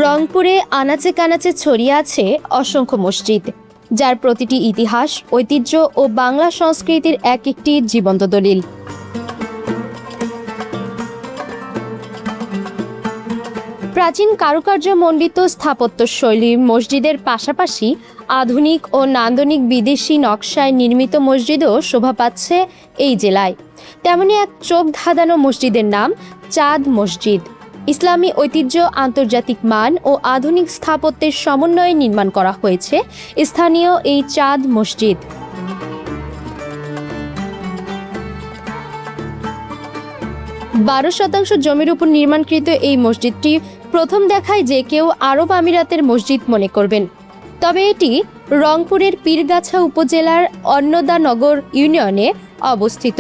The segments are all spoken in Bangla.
রংপুরে আনাচে কানাচে ছড়িয়ে আছে অসংখ্য মসজিদ, যার প্রতিটি ইতিহাস, ঐতিহ্য ও বাংলা সংস্কৃতির এক একটি জীবন্ত দলিল। প্রাচীন কারুকার্যমণ্ডিত স্থাপত্যশৈলীর মসজিদের পাশাপাশি আধুনিক ও নান্দনিক বিদেশি নকশায় নির্মিত মসজিদও শোভা পাচ্ছে এই জেলায়। তেমনি এক চোখ ধাঁধানো মসজিদের নাম চাঁদ মসজিদ। ইসলামী ঐতিহ্য, আন্তর্জাতিক মান ও আধুনিক স্থাপত্যের সমন্বয়ে নির্মাণ করা হয়েছে স্থানীয় এই চাঁদ মসজিদ। বারো শতাংশ জমির উপর নির্মাণকৃত এই মসজিদটি প্রথম দেখায় যে কেউ আরব আমিরাতের মসজিদ মনে করবেন। তবে এটি রংপুরের পীরগাছা উপজেলার অন্নদানগর ইউনিয়নে অবস্থিত।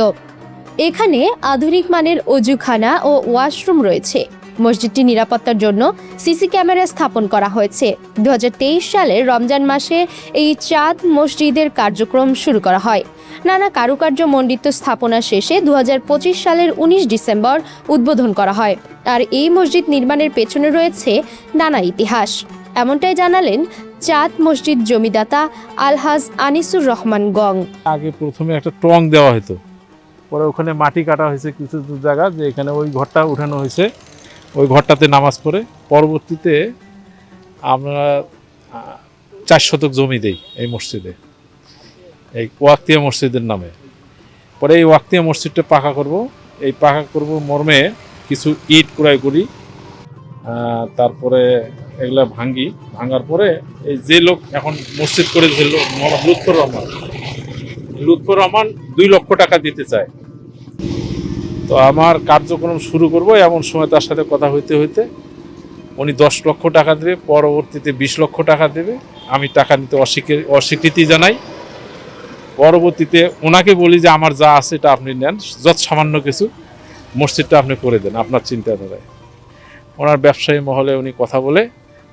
এখানে আধুনিক মানের অজুখানা ও ওয়াশরুম রয়েছে। মসজিদটি নিরাপত্তার জন্য সিসি ক্যামেরা স্থাপন করা হয়েছে। 2023 সালের রমজান মাসে এই চাঁদ মসজিদের কার্যক্রম শুরু করা হয়। নানা কারুকার্যমণ্ডিত স্থাপনা শেষে 2025 সালের 19 ডিসেম্বর উদ্বোধন করা হয়। আর এই মসজিদ নির্মাণের পেছনে রয়েছে নানা ইতিহাস। এমনটাই জানালেন চাঁদ মসজিদ জমিদাতা আলহাজ আনিসুর রহমান গং। আগে প্রথমে একটা টং দেওয়া হতো, পরে ওখানে মাটি কাটা হয়েছে কিছু জায়গা, যে এখানে ওই ঘরটা উঠানো হয়েছে, ওই ঘরটাতে নামাজ পড়ে। পরবর্তীতে আমরা 4 শতক জমি দেই এই মসজিদে, এই ওয়াক্তিয়া মসজিদের নামে। পরে এই ওয়াক্তিয়া মসজিদটা পাকা করব, এই পাকা করব মর্মে কিছু ইট ক্রয় করি, তারপরে এগুলা ভাঙার পরে এই যে লোক এখন মসজিদ করে দিল লুৎফর রহমান 2 লক্ষ টাকা দিতে চায়। তো আমার কার্যক্রম শুরু করব, এমন সময় তার সাথে কথা হইতে হইতে উনি 10 লক্ষ টাকা দেবে, পরবর্তীতে 20 লক্ষ টাকা দেবে। আমি টাকা নিতে অস্বীকৃতি জানাই। পরবর্তীতে ওনাকে বলি যে আমার যা আছে এটা আপনি নেন, যত সামান্য কিছু মসজিদটা আপনি করে দেন আপনার চিন্তাধারায়। ওনার ব্যবসায়ী মহলে উনি কথা বলে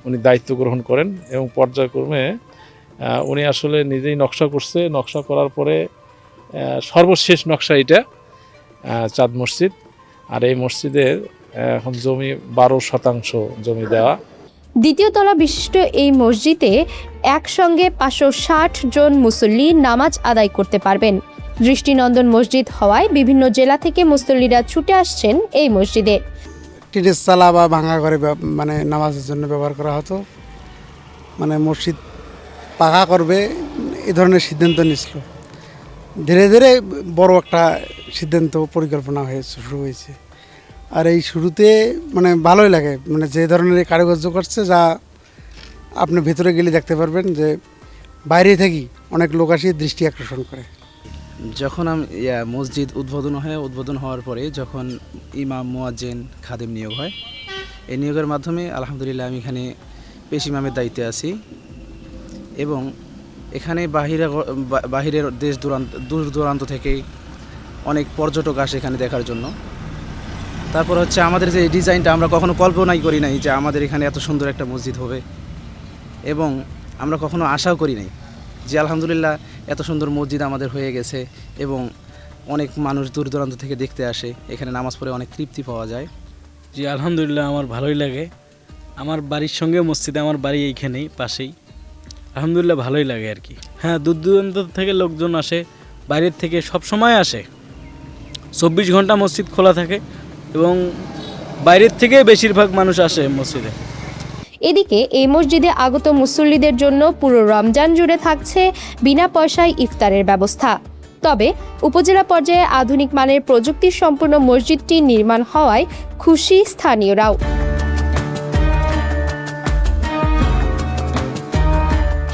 উনি দায়িত্ব গ্রহণ করেন এবং পর্যায়ক্রমে উনি আসলে নিজেই নকশা করছে। নকশা করার পরে সর্বশেষ নকশা এটা চাঁদ মসজিদ। আর এই মসজিদের এখন জমি 12 শতাংশ জমি দেওয়া। দ্বিতীয় তলা বিশিষ্ট এই মসজিদে একসঙ্গে 560 জন মুসল্লি নামাজ আদায় করতে পারবেন। দৃষ্টিনন্দন মসজিদ হওয়ায় বিভিন্ন জেলা থেকে মুসল্লিরা ছুটে আসছেন এই মসজিদে। টিনের চালা বা ভাঙা ঘরে মানে নামাজের জন্য ব্যবহার করা হতো। মানে মসজিদ পাকা করবে এই ধরনের সিদ্ধান্ত নিয়েছিল। ধীরে ধীরে বড় একটা সিদ্ধান্ত পরিকল্পনা শুরু হয়েছে। আর এই শুরুতে মানে ভালোই লাগে, মানে যে ধরনের কারুকার্য করছে, যা আপনি ভেতরে গেলে দেখতে পারবেন যে বাইরে থেকে অনেক লোক আসে দৃষ্টি আকর্ষণ করে। যখন মসজিদ উদ্বোধন হওয়ার পরে যখন ইমাম, মুয়াজ্জিন, খাদেম নিয়োগ হয়, এই নিয়োগের মাধ্যমে আলহামদুলিল্লাহ আমি এখানে পেশ ইমামের দায়িত্বে আছি। এবং এখানে বাহিরের দূর দূরান্ত থেকে অনেক পর্যটক আসে এখানে দেখার জন্য। তারপর হচ্ছে আমাদের যে ডিজাইনটা আমরা কখনো কল্পনাই করি নাই যে আমাদের এখানে এত সুন্দর একটা মসজিদ হবে, এবং আমরা কখনো আশাও করি নাই যে আলহামদুলিল্লাহ এত সুন্দর মসজিদ আমাদের হয়ে গেছে। এবং অনেক মানুষ দূর দূরান্ত থেকে দেখতে আসে, এখানে নামাজ পড়ে অনেক তৃপ্তি পাওয়া যায়। জি আলহামদুলিল্লাহ, আমার ভালোই লাগে। আমার বাড়ির সঙ্গে মসজিদে, আমার বাড়ি এইখানেই পাশেই। আলহামদুলিল্লাহ ভালোই লাগে আর কি। হ্যাঁ, দূর দূরান্ত থেকে লোকজন আসে, বাইরের থেকে সব সময় আসে। 24 ঘন্টা মসজিদ খোলা থাকে এবং বাইরের থেকে বেশিরভাগ মানুষ আসে মসজিদে। এদিকে এই মসজিদে আগত মুসল্লিদের জন্য পুরো রমজান জুড়ে থাকছে বিনা পয়সায় ইফতারের ব্যবস্থা। তবে উপজেলা পর্যায়ে আধুনিক মানের প্রযুক্তি সম্পন্ন মসজিদটি নির্মাণ হওয়ায় খুশি স্থানীয়রাও।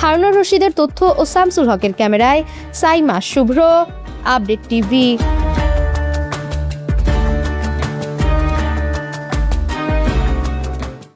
হারুনুর রশিদের তথ্য ও শামসুল হকের ক্যামেরায় সাইমা শুভ্র, আপডেট টিভি।